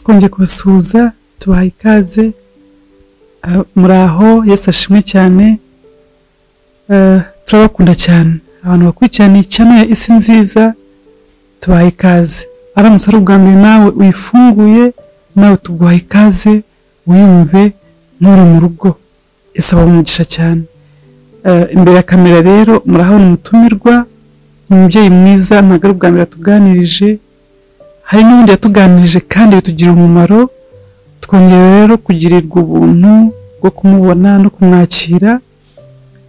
twongeye kubasuhuza tubaha ikaze muraho Yesu ashimwe cyane. Turabakunda cyane abantu bakurikirana icyano ya isi nziza, tubaha ikaze. Aramutse ari ubwa mbere nawe uyifunguye, nawe tuguha ikaze wiyumve nturi mu rugo. Yesu abamugisha cyane. Imbere ya kamera rero murahabona umutumirwa, ni umubyeyi mwiza, ntabwo ari ubwa mbere atuganirije, hari n'ubundi yatuganirije kandi bitugira umumaro. Twongeye rero kugirirwa ubuntu bwo kumubona no kumwakira.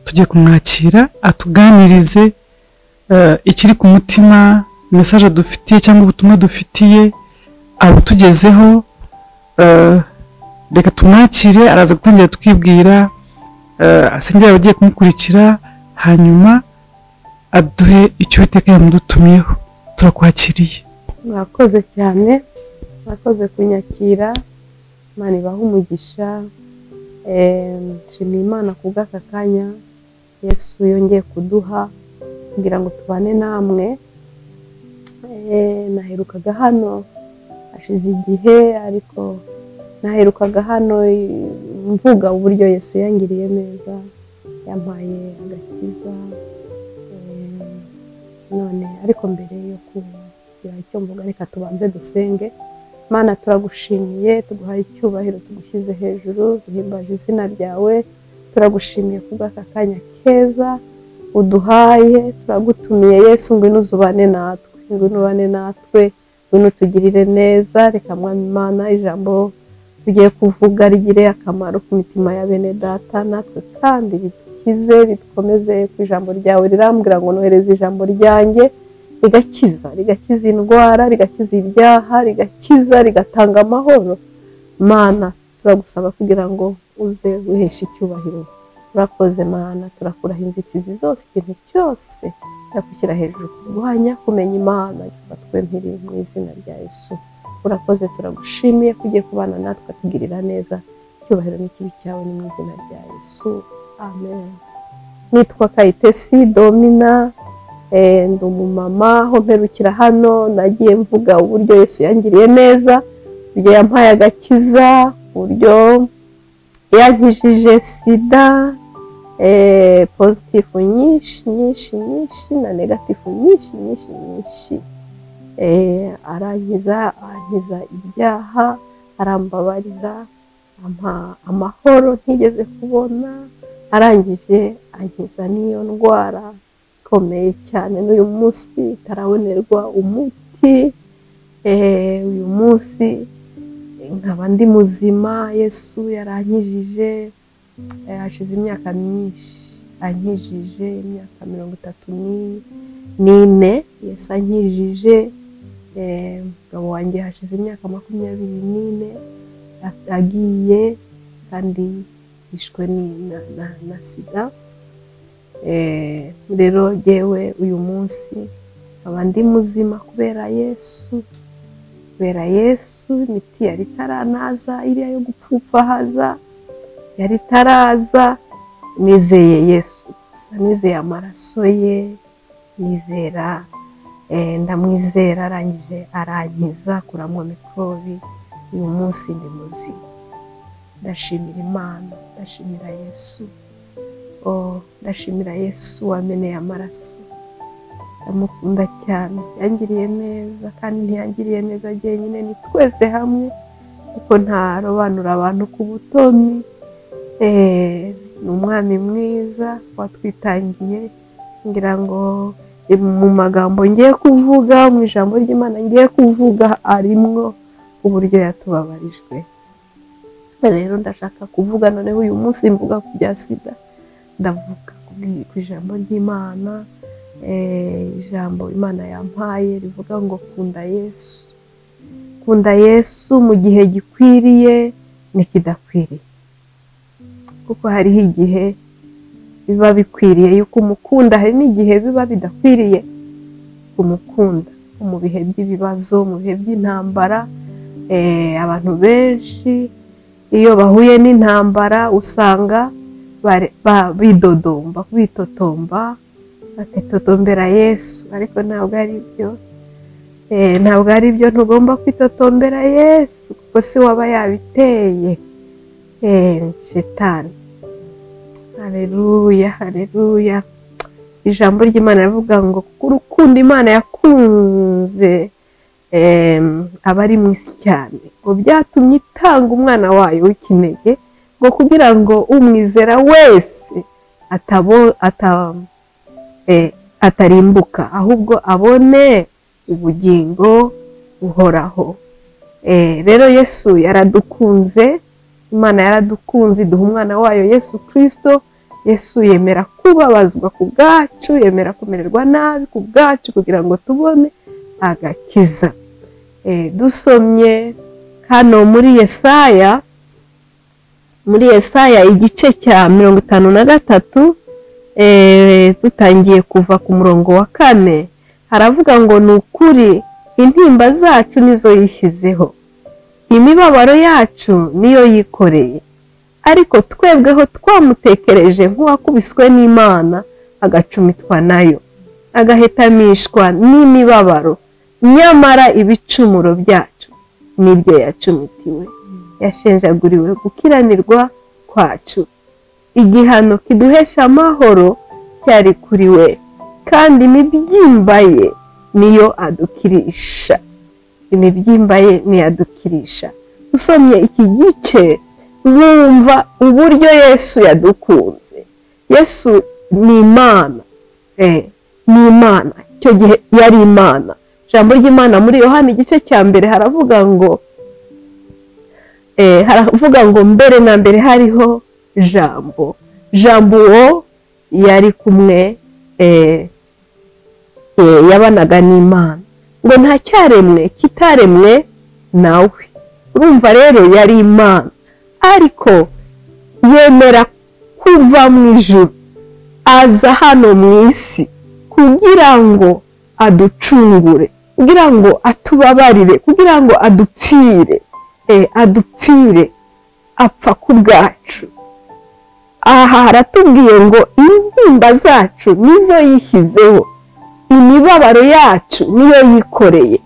Tugiye kumwakira atuganirize ikiri ku mutima, message dufitiye cyangwa ubutumwa dufitiye abutugezeho. Reka tumwakire, araza gutangira twibwira, asengera abagiye kumukurikira, hanyuma aduhe icyo Uwiteka yamudutumyeho. Turakwakiriye. Mwakoze cyane, mwakoze kunyakira. Imana ibahe umugisha. Nshimiye Imana kubw'aka kanya Yesu yongeye kuduha kugira ngo tubane namwe. Naherukaga hano hashize igihe, ariko naherukaga hano mvuga uburyo Yesu yangiriye neza, yampaye agakiza. None ariko mbere yo kugira icyo mvuga, reka tubanze dusenge. Mana, turagushimiye, tuguhaye icyubahiro, tugushyize hejuru, duhimbaje izina ryawe. Turagushimiye kubw'aka kanya keza uduhaye. Turagutumiye Yesu, ngwino uzubane natwe, ngwino ubane natwe, ngwino tugirire neza. Reka Mwami Imana, ijambo tugiye kuvuga rigire akamaro ku mitima ya bene data, natwe kandi bidukize, bidukomeze ku ijambo ryawe. Rirambwira ngo nohereze ijambo ryanjye rigakiza indwara, rigakiza ibyaha, rigakiza, rigatanga amahoro. Mana, turagusaba kugira ngo uze wiheshe icyubahiro. Urakoze Mana, turakuraho inzitizi zose, ikintu cyose yakwishyira hejuru kurwanya kumenya Imana, gifatwe mpiri mu izina rya Yesu. Urakoze, turagushimiye kugiye kubana natwe, tugirira neza. Icyubahiro n'ikibi cyawe ni mu izina rya Yesu, amen. Nitwa Kayitesi Domina, ndi umumama, aho mperukira hano nagiye mvuga uburyo Yesu yangiriye neza, uburyo yampaye agakiza, uburyo yankijije SIDA, positive nyinshi na negative nyinshi. Arankiza ibyaha, arambabarira, ampa amahoro ntigeze kubona. Arangije ankiza n'iyo ndwara ikomeye cyane, n'uyu munsi itarabonerwa umuti. Uyu munsi nkaba ndi muzima. Yesu yarankijije, hashize imyaka myinshi ankijije, imyaka 34. Yesu ankijije. Umugabo wanjye hashize imyaka 24 agiye, kandi yishwe na SIDA. Rero yewe uyu munsi nkaba ndi muzima kubera Yesu. Kubera Yesu, imiti yari itaranaza, iriya yo gupfupfahaza yari itaraza. Nizeye Yesu, nizeye amaraso ye, nizera, ndamwizera. Arangije arankiza, kuramwa mikrobi. Uyu munsi ndi muzima. Ndashimira Imana, ndashimira Yesu. Ndashimira Yesu wameneye amaraso. Ndamukunda cyane, yangiriye neza, kandi ntiyangiriye neza jyenyine, ni twese hamwe, kuko ntarobanura abantu ku butoni. Ni umwami mwiza watwitangiye. Ngira ngo mu magambo ngiye kuvuga, mu ijambo ry'Imana ngiye kuvuga, arimwo uburyo yatubabarijwe. Rero ndashaka kuvuga noneho uyu munsi mvuga ku bya SIDA. Ndavuga ku ijambo ry'Imana, ijambo Imana yampaye rivuga ngo kunda Yesu. Kunda Yesu mu gihe gikwiriye n'ikidakwiriye, kuko hariho igihe biba bikwiriye yuko umukunda, hari n'igihe biba bidakwiriye kumukunda. Mu bihe by'ibibazo, mu bihe by'intambara, abantu benshi iyo bahuye n'intambara usanga bidodomba, bitotomba, bakitotombera Yesu, ariko ntabwo ari byo. ntabwo ari byo ntugomba kwitotombera Yesu kuko si waba yabiteye shitani. Haleluya, haleluya. Ijambo ry'Imana rivuga ngo kuko urukundo Imana yakunze abari mu isi cyane ngo byatumye itanga umwana wayo w'ikinege ngo kugira ngo umwizera wese atarimbuka ahubwo abone ubugingo buhoraho. Rero Yesu yaradukunze, Imana yaradukunze iduha umwana wayo Yesu Kristo. Yesu yemera kubabazwa ku bwacu, yemera kumererwa nabi ku bwacu kugira ngo tubone agakiza. Dusomye hano muri Yesaya igice cya 53 tutangiye kuva ku murongo wa 4 haravuga ngo ni ukuri intimba zacu nizo yishyizeho, imibabaro yacu niyo yikoreye, ariko twebweho twamutekereje nk'uwakubiswe n'Imana agacumitwa nayo, agahetamishwa n'imibabaro, nyamara ibicumuro byacu nibyo yacumitiwe, yashenjaguriwe gukiranirwa kwacu, igihano kiduhesha amahoro cyari kuri we, kandi imibyimba ye niyo adukirisha, imibyimba ye niyo adukirisha. Usomye iki gice wumva uburyo Yesu yadukunze. Yesu ni Imana, ni Imana, icyo gihe yari Imana. Ijambo ry'Imana muri Yohana igice cya mbere haravuga ngo mbere na mbere hariho jambo, jambo uwo yari kumwe yabanaga n'Imana, ngo nta cyaremwe kitaremwe nawe. Urumva rero yari Imana, ariko yemera kuva mu ijuru aza hano mu isi kugira ngo aducungure, kugira ngo atubabarire, kugira ngo adupfire apfa ku bwacu. Aha haratubwiye ngo intimba zacu nizo yishyizeho, imibabaro yacu niyo yikoreye,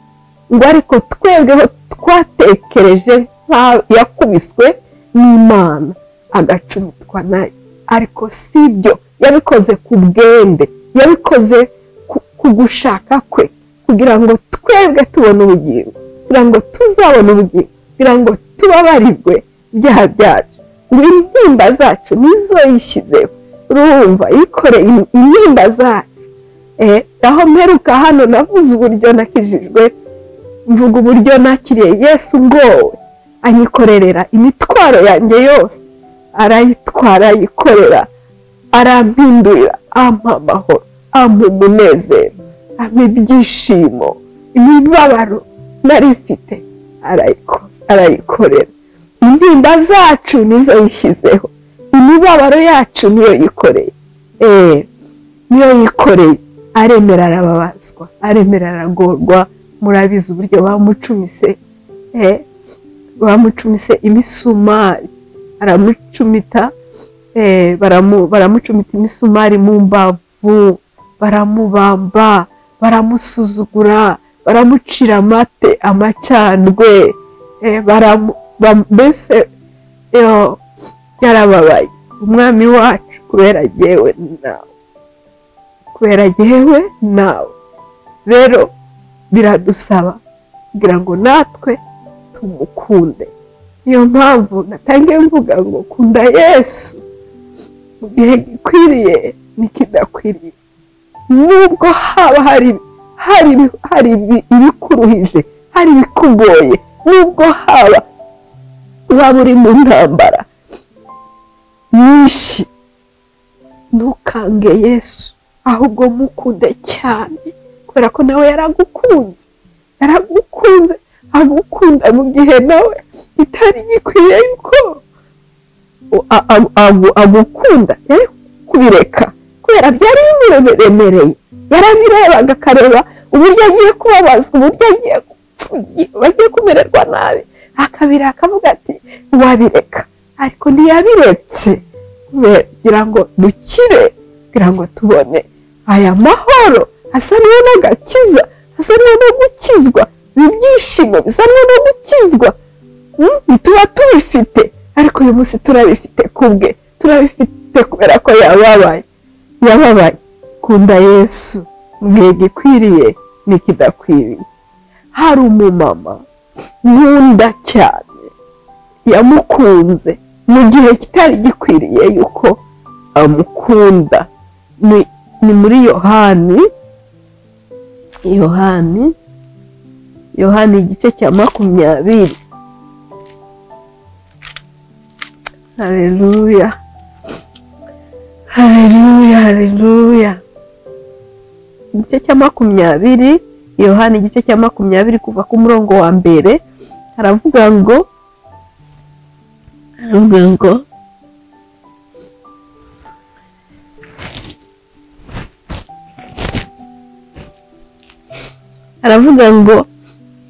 ngo ariko twebweho twatekereje nk'aho yakubiswe n'Imana agacumitwa nayo, ariko si byo, yabikoze ku bwende, yabikoze ku gushaka kwe, kugira ngo twebwe tubone ubugingo, kugira ngo tuzabone ubugingo, kugira ngo tubabarirwe ibyaha byacu. Ngo intimba zacu nizo yishyizeho. Urumva yikoreye intimba zacu. Aho mperuka hano navuze uburyo nakijijwe, mvuga uburyo nakiriye Yesu ngowe anyikorerera imitwaro yanjye yose, arayitwara, ayikorera, arampindurira, ampa amahoro, ampa umunezero, ampa ibyishimo, imibabaro nari mfite arayikorera. Intimba zacu nizo yishyizeho, imibabaro yacu niyo yikoreye, niyo yikoreye. Aremera arababazwa, aremera aragorwa. Murabizi uburyo bamucumise imisumari, aramucumita, baramucumita imisumari mu mbavu, baramubamba, baramusuzugura, baramucira amate, amacandwe, mbese yarababaye umwami wacu kubera jyewe nawe. Rero biradusaba kugira ngo natwe tumukunde. Niyo mpamvu natangiye mvuga ngo kunda Yesu mu gihe gikwiriye n'ikidakwiriye. Nubwo haba hari ibikuruhije, hari ibikugoye, nubwo waba uri mu ntambara nyinshi, ntukange Yesu, ahubwo mukunde cyane, kubera ko nawe yaragukunze, agukunda mu gihe nawe bitari gikwiye yuko agukunda, kubireka kubera byari bimuremereye. Yarabirebaga akareba uburyo agiye kubabazwa, uburyo bagiye kumererwa nabi, akabira akavuga ati wabireka, ariko ntiyabiretse kugira ngo dukire, kugira ngo tubone aya mahoro asa n'agakiza, bizanwa no gukizwa, ibyishimo bizanwa no gukizwa. Ntituba tubifite, ariko uyu munsi turabifite kubwe, turabifite kubera ko yababaye. Kunda Yesu mugihe gikwiriye n'ikidakwiriye. Hari umumama nkunda cyane yamukunze mu gihe kitari gikwiriye yuko amukunda. Ni muri Yohani igice cya 20. Haleluya, haleluya, haleluya. Igice cya 20, Yohani igice cya 20 kuva ku murongo wa mbere, haravuga ngo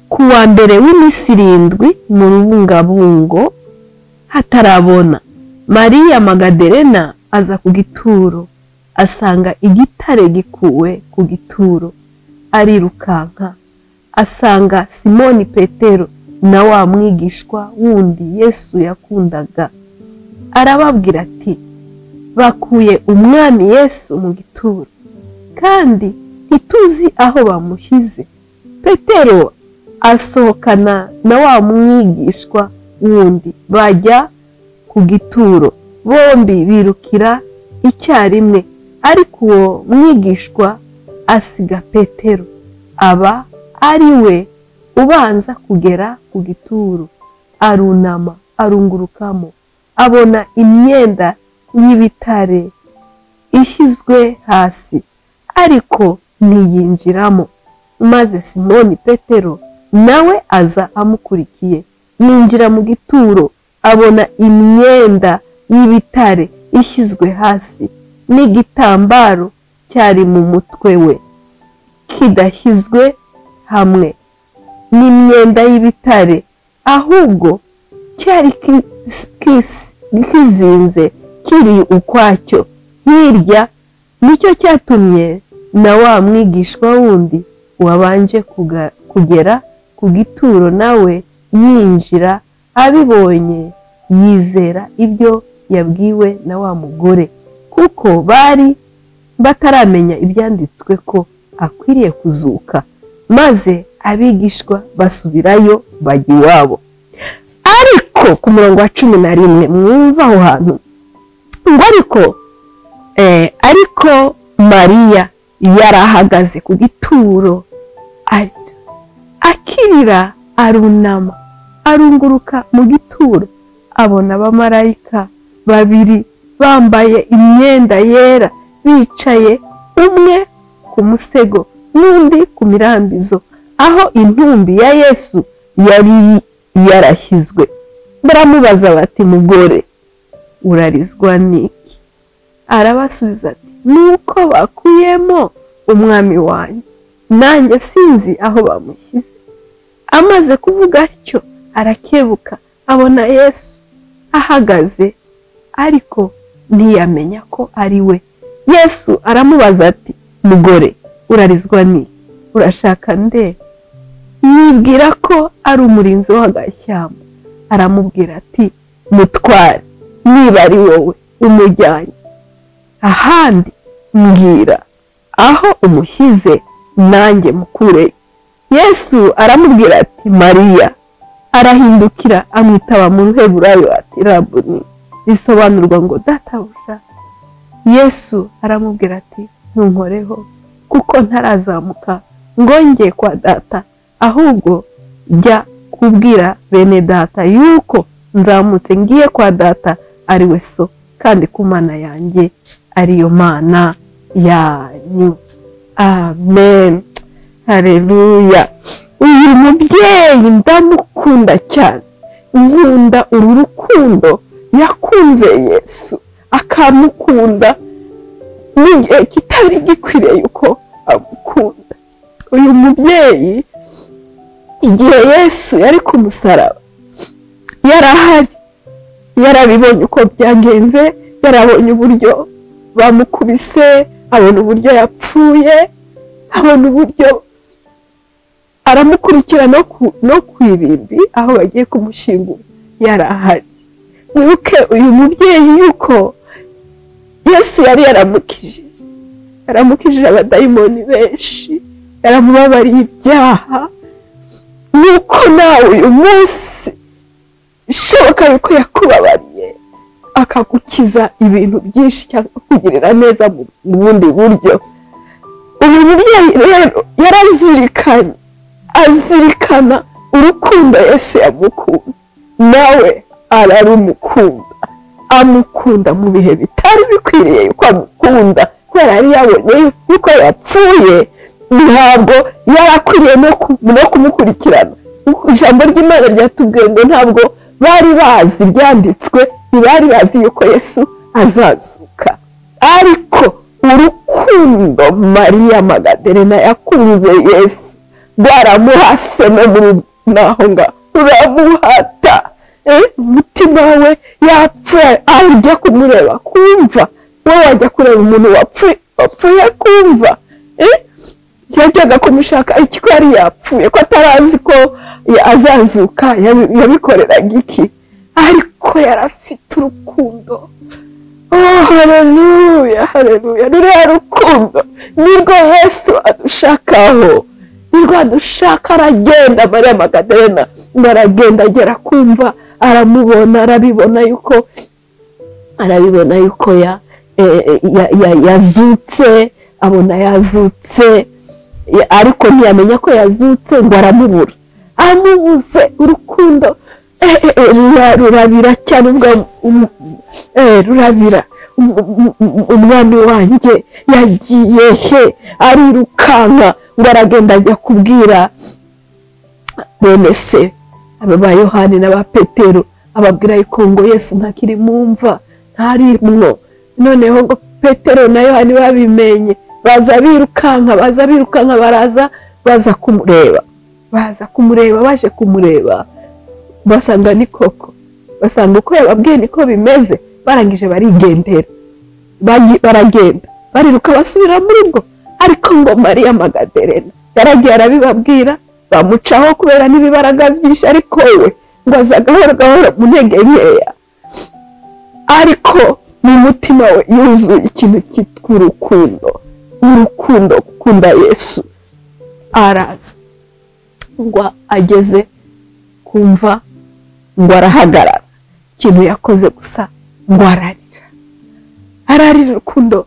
ku wa mbere w'iminsi 7 mu rubungabungo hatarabona, Mariya Magadarena aza ku gituro, asanga igitare gikuwe ku gituro, arirukanka asanga Simoni Petero na wa mwigishwa wundi Yesu yakundaga. Arababwira ati, bakuye umwami Yesu mu gituro, kandi ntituzi aho bamushyize. Petero asohokana na wa mwigishwa wundi, bajya ku gituro, bombi birukira icyarimwe, ariko uwo mwigishwa asiga Petero, aba ari we ubanza kugera ku gituro. Arunama arungurukamo, abona imyenda y'ibitare ishyizwe hasi, ariko ntiyinjiramo. Maze Simoni Petero nawe aza amukurikiye, yinjira mu gituro, abona imyenda y'ibitare ishyizwe hasi, n'igitambaro cyari mu mutwe we kidashyizwe hamwe n'imyenda y'ibitare, ahubwo cyari kizinze kiri ukwacyo. Hirya nicyo cyatumye na wa mwigishwa wundi wabanje kugera ku gituro nawe yinjira. Abibonye yizera ibyo yabwiwe na wa mugore, kuko bari bataramenya ibyanditswe ko akwiriye kuzuka. Maze abigishwa basubirayo bajya iwabo. Ariko ku murongo wa 11 mwumva aho hantu ngo ariko Mariya yarahagaze ku gituro, akirira, arunama arunguruka mu gituro, abona abamarayika 2 bambaye imyenda yera, bicaye, umwe ku musego n'undi ku mirambizo, aho intumbi ya Yesu yari yarashyizwe. Baramubaza bati, mugore, urarizwa n'iki? Arabasubiza ati, nuko bakuyemo umwami wanjye, nanjye sinzi aho bamushyize. Amaze kuvuga atyo, arakebuka, abona Yesu ahagaze, ariko ntiyamenya ko ari we. Yesu aramubaza ati, mugore, urarizwa n'iki? Urashaka nde? Yibwira ko ari umurinzi w'agashyamba. Aramubwira ati, mutware, niba ari wowe umujyanye ahandi, mbwira aho umushyize, nanjye mukureyo. Yesu aramubwira ati, Mariya. Arahindukira amwitaba mu Ruheburayo ati, Rabuni, bisobanurwa ngo databuja. Yesu aramubwira ati, ntunkoreho, kuko ntarazamuka ngo njye kwa data, ahubwo jya kubwira bene data yuko nzamutse ngiye kwa data ari we so, kandi ku Mana yanjye ariyo Mana yanyu. Amen. Haleluya. Uyu mubyeyi ndamukunda cyane, nkunda uru rukundo yakunze Yesu, akamukunda mu gihe kitari gikwiriye yuko amukunda. Uyu mubyeyi igihe Yesu yari ku musaraba yarahari, yarabibonye uko byagenze, yarabonye uburyo bamukubise, abona uburyo yapfuye, abona uburyo aramukurikira no kwirimbi aho bagiye kumushyingura yarahari. Mwibuke uyu mubyeyi yuko Yesu yari yaramukijije abadayimoni benshi, yaramubabariye ibyaha. Nuko nawe uyu munsi bishoboka yuko yakubabariye akagukiza ibintu byinshi cyangwa kugirira neza mu bundi buryo. Uyu mubyeyi rero azirikana urukundo Yesu yamukunda, nawe ararumukunda, amukunda mu bihe bitari bikwiriye yuko amukunda, kubera yari yabonye yuko yapfuye, ntabwo yarakwiriye no kumukurikirana. Ijambo ry'Imana ryatubwiye ngo ntabwo bari bazi ibyanditswe, ntibari bazi yuko Yesu azazuka. Ariko urukundo Mariya Magadarena yakunze Yesu rwaramuhase no muri naho ngaho ruramuhata. Umutima we yapfuye, ajya kumureba kumva. Wowe wajya kureba umuntu wapfuye kumva? Yajyaga kumushaka iki ko yari yapfuye, ko atarazi ko azazuka? Yabikoreraga iki? Ariko yarafite urukundo. Oh, haleluya, haleluya. Ruriya rukundo nirwo Yesu adushakaho, nirwo adushaka. Aragenda Mariya Magadarena, aragenda agera kumva, aramubona, arabibona yuko yazutse, abona yazutse, ariko ntiyamenya ko yazutse, ngo aramubura. Amubuze urukundo rurabira cyane, rurabira. Umwami wanjye yagiye he? Arirukanka ngo aragenda ajya kubwira bene se, aba ba Yohani n'aba Petero, ababwira yuko ngo Yesu ntakiri mumva, ntarimwo. Noneho ngo Petero na Yohani babimenye, baza birukanka, baza kumureba, baje kumureba, basanga ni koko, basanga uko yababwiye niko bimeze. Barangije barigendera, baragenda bariruka basubira muri bwo. Ariko ngo Mariya Magadarena yaragiye arabibabwira, bamucaho kubera n'ibibaraga byinshi, ariko we ngo aza gahoro mu ntege nkeya. Ariko mu mutima we yuzuye ikintu cyitwa urukundo, gukunda Yesu. Araza ngo ageze kumva ngo arahagarara. Ikintu yakoze gusa ngo ararira urukundo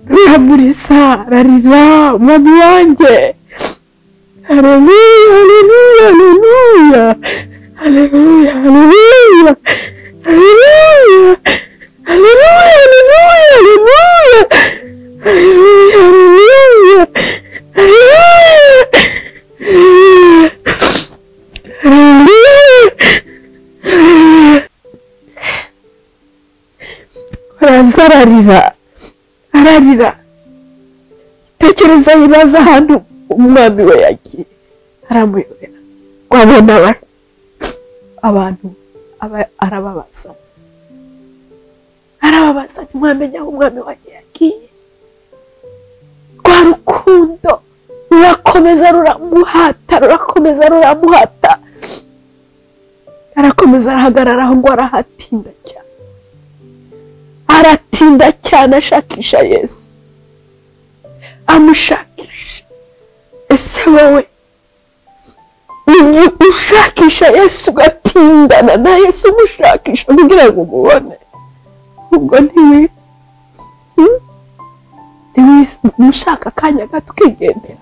ruramuriza, ararira, umwami wanjye. Haleluya, haleluya, haleluya, haleluya, haleluya, haleluya, haleluya, haleluya, haleluya, ararira. Tekereza yibaza ahantu umwami we yagiye, aramuyobera. Wabona abantu arababaza, ntimwamenya aho umwami wanjye yagiye. Rwa rukundo rurakomeza ruramuhata, arakomeza arahagarara aho ngo aratinda cyane ashakisha Yesu, amushakisha. Ese wowe ushakisha Yesu, ugatindana na Yesu umushakisha kugira ngo umubone? Ubwo mushaka akanya gato ukigendera.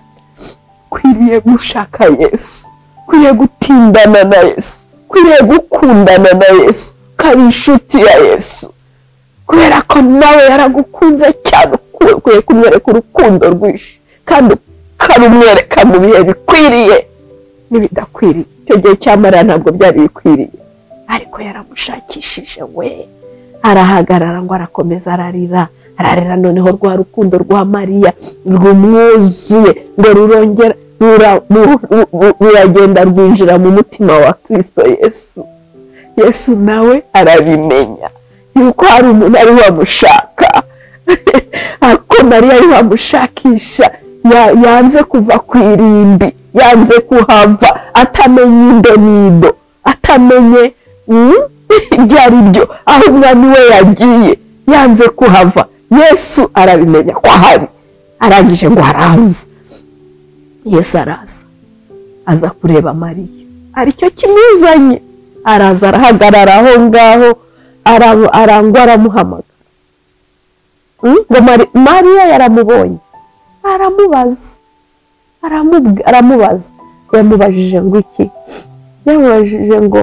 Kwiriye gushaka Yesu, kwiriye gutindana na Yesu, kwiriye gukundana na Yesu, ukaba inshuti ya Yesu, kubera ko nawe yaragukunze cyane. Ukwiye kumwereka urukundo rwinshi, kandi ukarumwereka mu bihe bikwiriye n'ibidakwiriye. Icyo gihe cya Mariya ntabwo byari bikwiriye, ariko yaramushakishije. We arahagarara ngo arakomeza ararira. Noneho rwa rukundo rwa Mariya rumwuzuye ngo ruragenda rwinjira mu mutima wa Kristo Yesu. Yesu nawe arabimenya yuko hari umuntu ari wamushaka, ariko Mariya ari wamushakisha. Yanze kuva ku irimbi, yanze kuhava atamenye indonido atamenye ibyo ari byo aho umwami we yagiye yanze kuhava Yesu arabimenya ko ahari arangije ngo araza Yesu araza aza kureba Mariya aricyo kimuzanye araza arahagarara aho ngaho arangwa aramuhamagara ngo Mariya yaramubonye aramubaza yamubajije ngo iki yamubajije ngo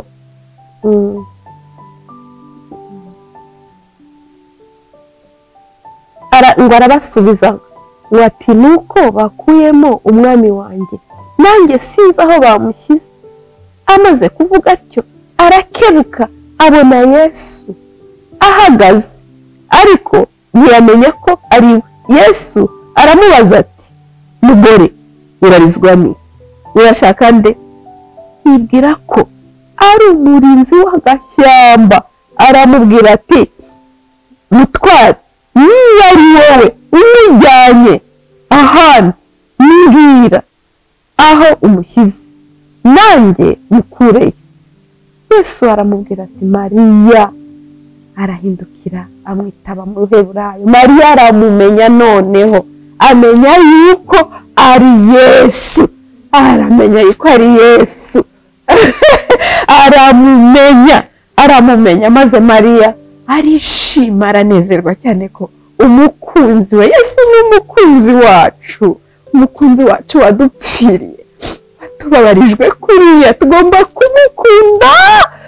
arabasubiza ngo ati nuko bakuyemo umwami wanjye nanjye sinzi aho bamushyize amaze kuvuga atyo arakebuka abona Yesu ahagaze ariko ntiyamenya ko ari we Yesu aramubaza ati mugore urarizwa ni urashaka nde yibwira ko ari umurinzi w'agashyamba aramubwira ati mutware niba ari wowe umujyanye ahandi mbwira aho umushyize nanjye mukureyo Yesu aramubwira ati Mariya arahindukira amwitaba mu ruheburayo Mariya aramumenya noneho amenya yuko ari Yesu aramenya yuko ari Yesu aramumenya maze Mariya arishima aranezerwa cyane ko umukunzi we Yesu ni umukunzi wacu wadupfiriye tubabarijwe kuriya tugomba kumukunda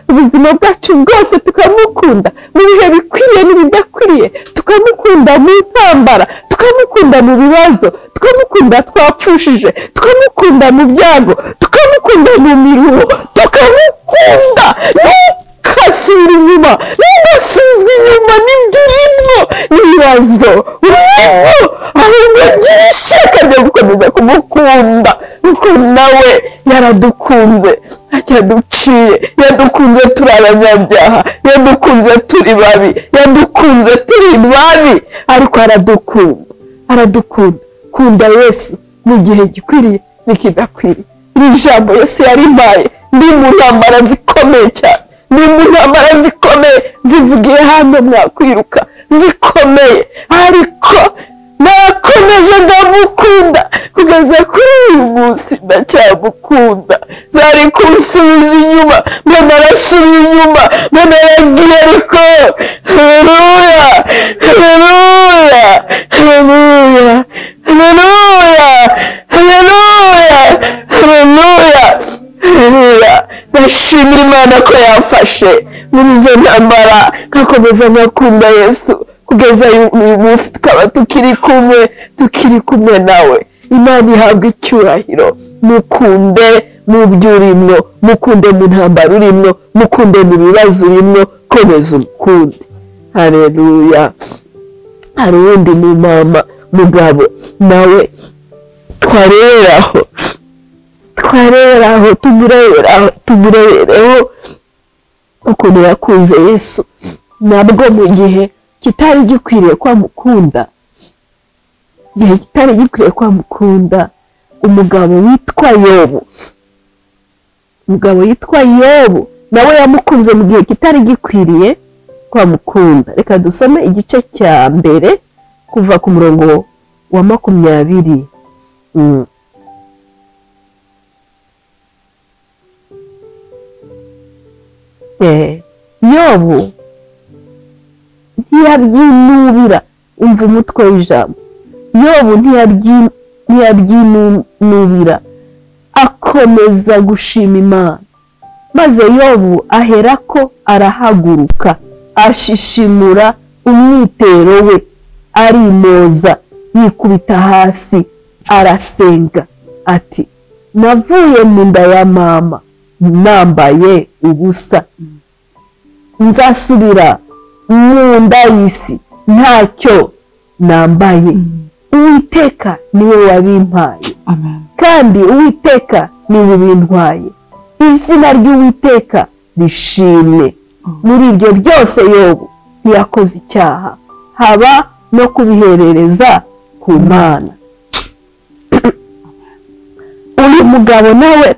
ubuzima bwacu bwose tukamukunda mu bihe bikwiriye n'ibidakwiriye tukamukunda mu ntambara tukamukunda mu bibazo tukamukunda twapfushije tukamukunda mu byago tukamukunda mu miruho tukamukunda ntukasubire inyuma ntugasubizwe inyuma n'ibyo urimo n'ibibazo urimo ahubwo gira ishyaka ryo gukomeza kumukunda kuko nawe yaradukunze ntacyaduciye yadukunze turi abanyabyaha yadukunze turi babi ariko aradukunda kunda Yesu mu gihe gikwiriye n'ikidakwiriye iri jambo Yesu yarimpaye ndi mu ntambara zikomeye cyane zivugiye hano mwakwiruka zikomeye ariko nakomeje ndamukunda kugeza kuri uyu munsi ndacyamukunda zari kunsubiza inyuma mbona arasubiye inyuma mbona aragiye ariko haleluya ndashimira Imana ko yafashe muri izo ntambara ngakomeza nkakunda Yesu kugeza uyu munsi tukaba tukiri kumwe nawe Imana ihabwa icyubahiro mukunde mu byo urimo mukunde mu ntambara urimo mukunde mu bibazo urimo komeza umukunde haleluya hari uwundi mugabo nawe twareberaho tumurebereho ukuntu yakunze Yesu nabwo mu gihe kitari gikwiriye kwamukunda umugabo witwa Yobu nawe yamukunze mu gihe kitari gikwiriye kwamukunda reka dusome igice cya mbere kuva ku murongo wa 20 Yobu ntiyabyinubira umva umutwe w'ijambo Yobu ntiyabyinubira akomeza gushima Imana maze Yobu aherako arahaguruka ashishimura umwitero we arimoza yikubita hasi arasenga ati navuye mu nda ya mama nambaye ubusa nzasubira mu nda y'isi ntacyo nambaye Uwiteka niwe wabimpaye kandi Uwiteka niwe ubintwaye izina ry'Uwiteka rishimwe muri ibyo byose Yobu ntiyakoze icyaha haba no kubiherereza ku Mana uyu mugabo nawe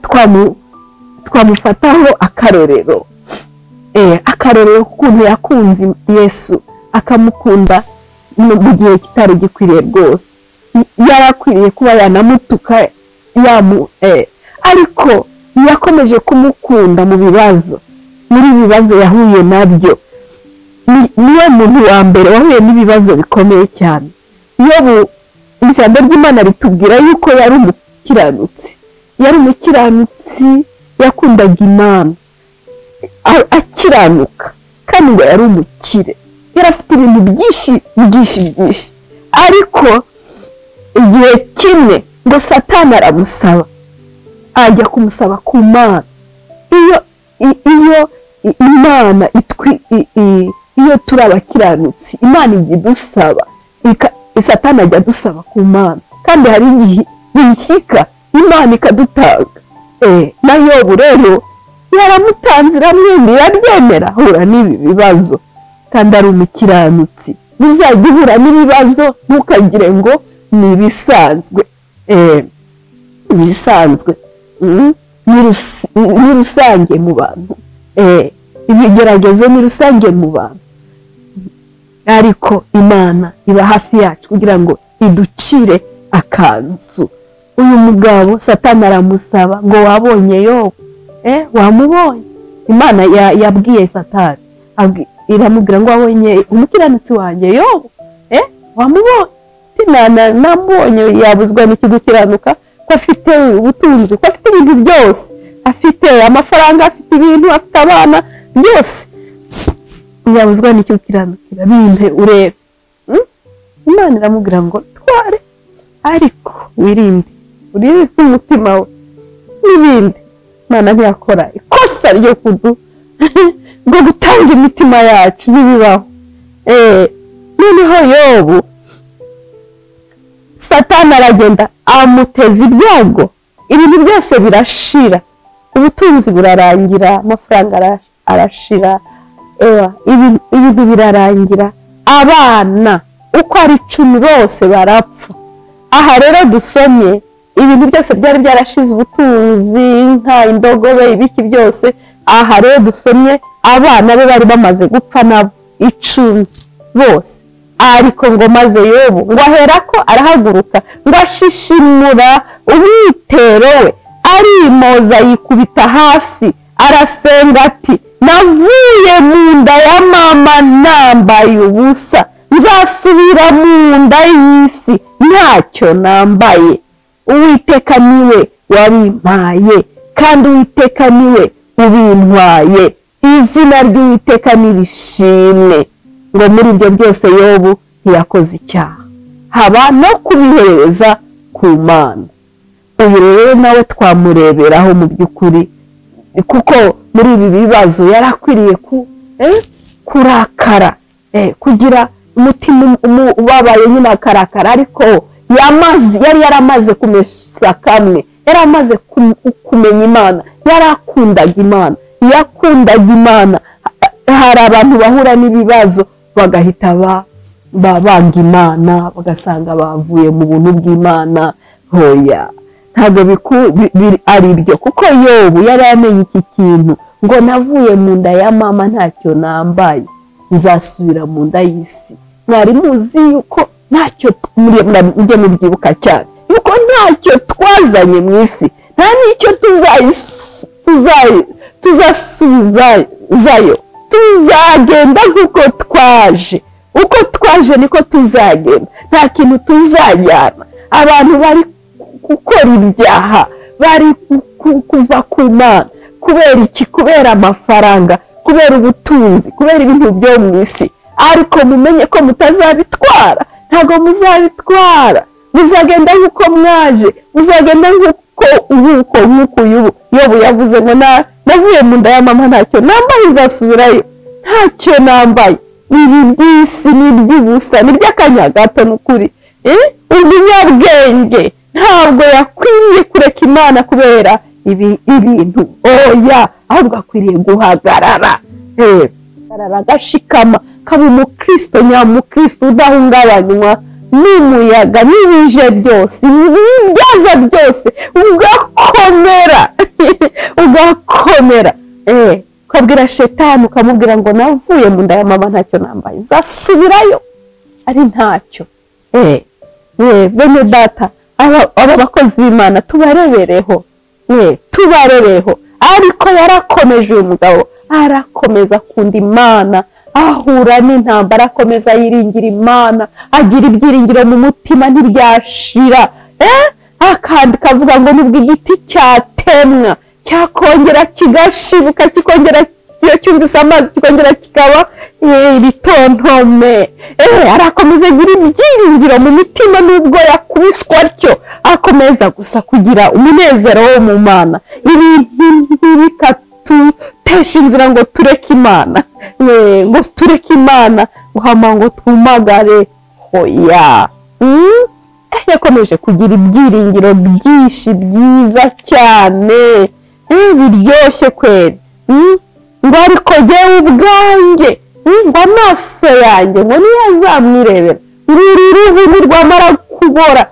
twamufataho akarorero akarorero k'ukuntu yakunze Yesu akamukunda mu gihe kitari gikwiriye rwose, yarakwiriye kuba yanamutuka ariko yakomeje kumukunda mu bibazo, muri ibibazo yahuye nabyo. Niwe muntu wa mbere wahuye n'ibibazo bikomeye cyane. Yobu ijambo ry'Imana ritubwira yuko yari umukiranutsi, yakundaga Imana, akiranuka, kandi ngo yari umukire, yari afite ibintu byinshi, ariko igihe kimwe ngo Satani aramusaba, ajya kumusaba ku Mana. Iyo Imana iyo turi abakiranutsi, Imana ijya idusaba, Satani ajya adusaba ku Mana, kandi hari igihe bishyika Imana ikadutanga. Na Yobu rero yaramutanze, iramwemera, arabyemera, ahura n'ibi bibazo, kandi ari umukiranutsi. Ntuzajya uhura n'ibibazo ntukagire ngo ni ibisanzwe, ni rusange mu bantu, ibigeragezo ni rusange mu bantu, ariko Imana iba hafi yacu kugira ngo iducire akanzu. Uyu mugabo Satani aramusaba ngo wabonye Yobu, wamubonye? Imana yabwiye Satani, iramubwira ngo wabonye umukiranutsi wanjye Yobu, wamubonye? Namubonye. Yabuzwa n'iki gukiranuka? Ko afite ubutunzi, ko afite ibintu byose, afite amafaranga, afite ibintu, afite abana byose, yabuzwa n'iki gukiranukira? Bimpe urebe. Imana iramubwira ngo tware, ariko wirinde umutima we n'ibindi. Imana ntiyakora ikosa ryo ngo gutanga imitima yacu ntibibaho. Noneho Yobu Satani aragenda amuteza ibyago, ibintu byose birashira, ubutunzi burarangira, amafaranga arashira, ibintu birarangira, abana uko ari 10 bose barapfa. Aha rero dusomye ibintu byose byari byarashize, ubutunzi, inka, indogobe, ibiki byose. Aha rero dusomye abana be bari bamaze gupfa nabo 10 bose, ariko ngo maze Yobu ngo aherako arahaguruka, ngo ashishimura umwitero we, arimoza yikubita hasi, arasenga ati navuye mu nda ya mama nambaye ubusa, nzasubira mu nda y'isi ntacyo nambaye. Uwiteka niwe wabimpaye, kandi Uwiteka niwe ubintwaye, izina ry'Uwiteka nirishimwe. Ngo muri ibyo byose Yobu ntiyakoze icyaha, haba no kubihereza ku Mana. Uyu rero nawe twamureberaho mu by'ukuri, kuko muri ibi bibazo yarakwiriye kurakara, kugira umutima ubabaye nyine akarakara, ariko yari yaramaze kumesa kamwe, yari amaze kumenya Imana, yarakundaga Imana, yakundaga Imana. Hari abantu bahura n'ibibazo bagahita banga Imana, bagasanga bavuye mu buntu bw'Imana. Hoya, ntabwo ari byo, kuko Yobu yari yamenye iki kintu, ngo navuye mu nda ya mama ntacyo nambaye, nzasubira mu nda y'isi. Mwari muzi yuko ntacyo mujye mubyibuka cyane, yuko ntacyo twazanye mu isi, nta n'icyo tuzasubizayo. Tuzagenda nk'uko twaje, uko twaje niko tuzagenda, nta kintu tuzajyana. Abantu bari gukora ibyaha, bari kuva ku Mana, kubera iki? Kubera amafaranga, kubera ubutunzi, kubera ibintu byo mu isi. Ariko mumenye ko mutazabitwara, ntabwo muzabitwara, muzagenda nk'uko mwaje, muzagenda nk'uko Yobu yavuze ngo navuye mu nda ya mama ntacyo nambaye, nzasubirayo ntacyo nambaye. Ibi by'isi ni iby'ubusa, ni iby'akanya gato n'ukuri. Umunyabwenge ntabwo yakwiriye kureka Imana kubera ibintu, oya, ahubwo akwiriye guhagarara, agashikama, kaba umukristo nyamukristo udahungabanywa n'umuyaga n'ibije byose n'ibyaza byose ugakomera ugakomera ukabwira shetani ukamubwira ngo navuye mu nda ya mama ntacyo nambaye zasubirayo ari ntacyo bene data aba bakozi b'Imana tubarebereho ariko yarakomeje uyu mugabo arakomeza akunda Imana ahura n'intambara akomeza yiringira Imana agira ibyiringiro mu mutima ntiryashira akandi kavuga ngo nubwo igiti cyatemwa cyakongera kigashibuka kikongera cyumvise amazi kikongera kikaba ibitontome arakomeza agira ibyiringiro mu mitima nubwo yakubiswa atyo akomeza gusa kugira umunezero wo mu Mana ibintu bikatutesha inzira ngo tureke Imana ngo tureke Imana guhama ngo twumagare hoya yakomeje kugira ibyiringiro byinshi byiza cyane biryoshye kweri ngo ariko jyewe ubwanjye ngo amaso yanjye ngo niyo azamwirebera ngo uruhu nirwamara kubora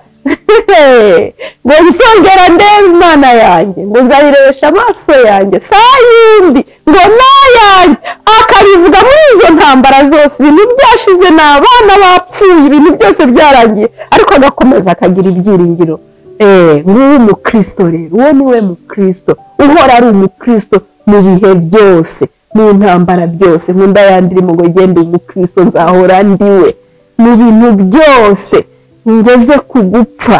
ngo nsongera ndebe Imana yanjye ngo nzayirebesha amaso yanjye saa yindi ngo nayanjye akabivuga muri izo ntambara zose ibintu byashize n'abana bapfuye ibintu byose byarangiye ariko agakomeza akagira ibyiringiro nguwo umukristo rero uwo niwe mukristo uhora ari umukristo mu bihe byose mu ntambara byose nkunda yandirimo ngo gende umukristo nzahora ndiwe mu bintu byose ngeze ku gupfa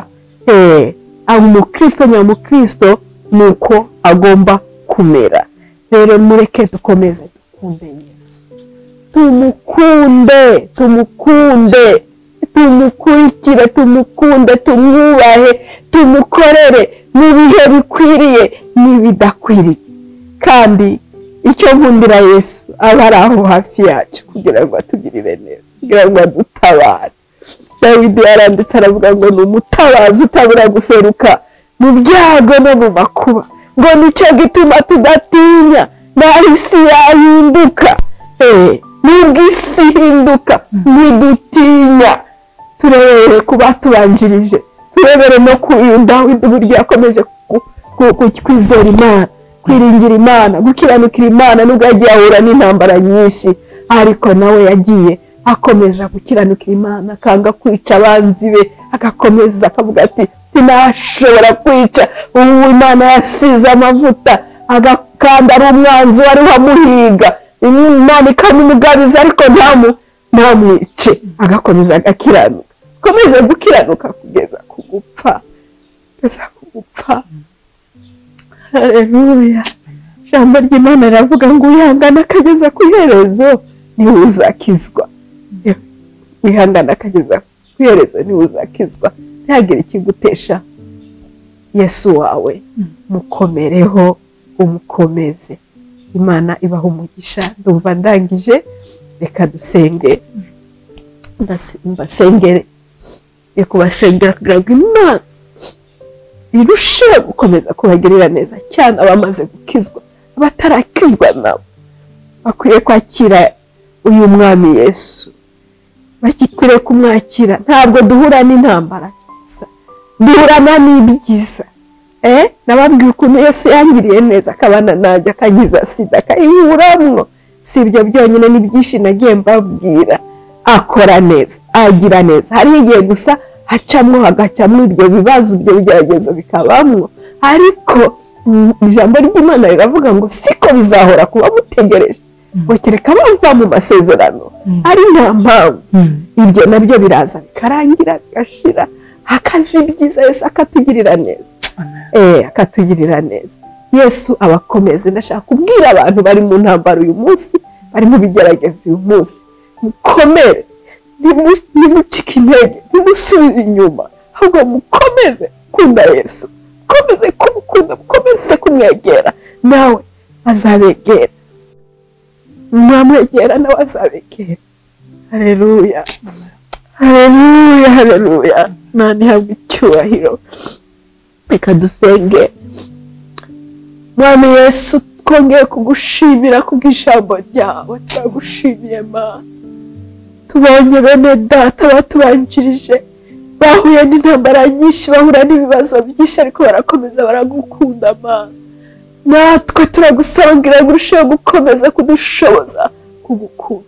umukristo nyamukristo nuko agomba kumera rero mureke dukomeze dukunde Yesu tumukurikire tumukunde tumwubahe tumukorere mu bihe bikwiriye n'ibidakwiriye kandi icyo nkundira Yesu aba ari aho hafi yacu kugira ngo atugirire neza kugira ngo adutabare Dawidi yaranditse aravuga ngo ni umutabazi utabura guseruka mu byago no mu makuba ngo nicyo gituma tudatinya naho isi yahinduka nubwo isi ihinduka ntidutinya turebere ku batubanjirije turebere no ku Dawidi uburyo yakomeje kwizera Imana kwiringira Imana gukiranukira Imana nubwo yagiye ahura n'intambara nyinshi ariko nawe yagiye akomeza gukiranukira Imana akanga kwica abanzi be agakomeza akavuga ati tinashobora kwica ubu Imana yasize amavuta agakanda ari umwanzi wari wamuhiga Imana ikamugabiza ariko ntamwice agakomeza agakiranuka komeza gukiranuka kugeza ku gupfa haleluya ijambo ry'Imana riravuga ngo uyihangana akageza ku iherezo niwe uzakizwa wihangana akageza ku iherezo niwe uzakizwa ntihagire ikigutesha Yesu wawe mukomereho umukomeze Imana ibaha umugisha ndumva ndangije reka dusenge mbasengere kubasengera kugira ngo Imana irusheho gukomeza kubagirira neza cyane abamaze gukizwa abatarakizwa nabo bakwiye kwakira uyu mwami Yesu bakikwiriye kumwakira ntabwo duhura n'intambara duhurana n'ibyiza nababwiye ukuntu Yesu yangiriye neza akabana nanjye akankiza SIDA akayihuramwo si ibyo byonyine ni byinshi nagiye mbabwira akora neza agira neza hari igihe gusa hacamwo hagacamwo ibyo bibazo ibyo bigeragezo bikabamwo ariko ijambo ry'Imana riravuga ngo siko bizahora kuba mutegereje ngo kereka bava mu masezerano ari nta mpamvu ibyo nabyo biraza bikarangira bigashira hakazi byiza Yesu akatugirira neza akatugirira neza Yesu abakomeze ndashaka kubwira abantu bari mu ntambaro uyu munsi bari mu bigeragezo uyu munsi mukomere nimucike intege nimusubire inyuma ahubwo mukomeze kunda Yesu mukomeze kumukunda mukomeze kumwegera nawe azabegera mwamwegera nawe azabegera haleluya haleluya haleluya Imana ihabwe icyubahiro reka dusenge mwami Yesu twongeye kugushimira kubw'ijambo ryawe turagushimiye Mana tubonye bene data batubanjirije bahuye n'intambara nyinshi, bahura n'ibibazo byinshi, ariko barakomeza baragukunda Mana. Natwe turagusaba ngo urusheho gukomeza kudushoboza kugukunda.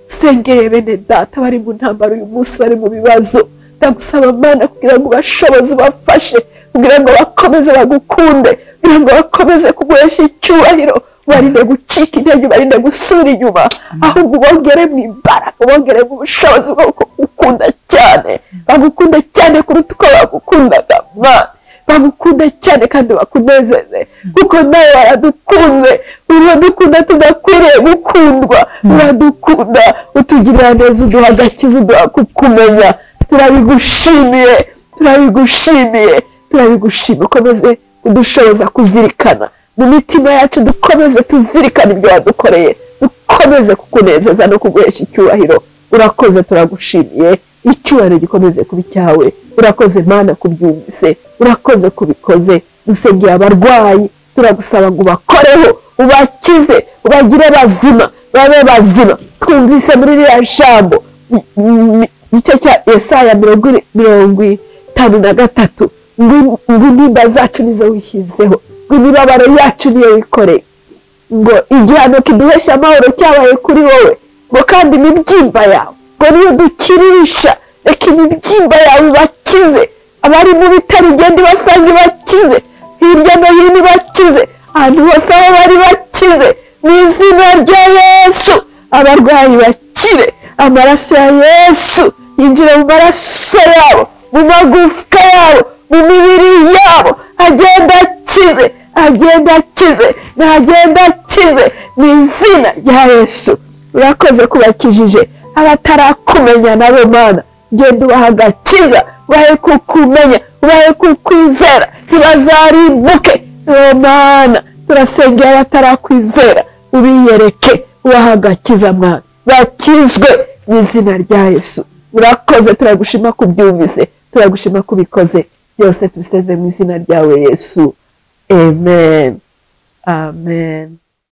Sengeye bene data bari mu ntambara uyu munsi, bari mu bibazo, ndagusaba Mana kugira ngo ubashoboze, ubafashe, kugira ngo bakomeze bagukunde, kugira ngo bakomeze kuguhesha icyubahiro, barinde gucika intege, barinde gusubira inyuma, ahubwo ubongere mu imbaraga, ubongere mu bushobozi bwo gukunda cyane, bagukunda cyane kuruta uko bagukundaga Mana. Bagukunda cyane kandi bakunezeze, kuko nawe waradukunze, uradukunda tudakwiriye gukundwa, uradukunda utugirira neza, uduha agakiza, uduha kukumenya. Turabigushimiye, turabigushimiye, turabigushimiye. Ukomeze kudushoboza kuzirikana mu mitima yacu, dukomeze tuzirikana ibyo wadukoreye, dukomeze kukunezeza no kuguhesha icyubahiro. Urakoze, turagushimiye, icyubahiro gikomeze kuba icyawe. Urakoze Mana kubyumvise, urakoze kubikoze. Dusengeye abarwayi, turagusaba ngo ubakoreho, ubakize, ubagire bazima, babe bazima. Twumvise muri ririya jambo igice cya Yesaya 53 ngo intimba zacu nizo wishyizeho, ngo imibabaro yacu niyo wikoreye, ngo igihano kiduhesha amahoro cyabaye kuri wowe, ngo kandi imibyimba yawe ngo niyo dukirisha. Reka imibyimba yawe bakize, abari mu bitaro igenda ibasanga ibakize, hirya no hino ibakize, ahantu hose aho bari bakize, mu izina rya Yesu. Abarwayi bakire, amaraso ya Yesu yinjira mu maraso yabo, mu magufwa yabo, mu mibiri yabo, agenda akize, agenda akize, agenda akize mu izina rya Yesu. Urakoze kubakijije abatarakumenya nabo Mana, genda ubaha agakiza, ubahe kukumenya, ubahe kukwizera, ntibazarimbuke. Mana, turasengera abatarakwizera, ubiyereke, ubaha agakiza Mana, bakizwe mu izina rya Yesu. Urakoze, turagushima kubyumvise, turagushima kubikoze, byose tubisenze mu izina ryawe Yesu. Amen, amen.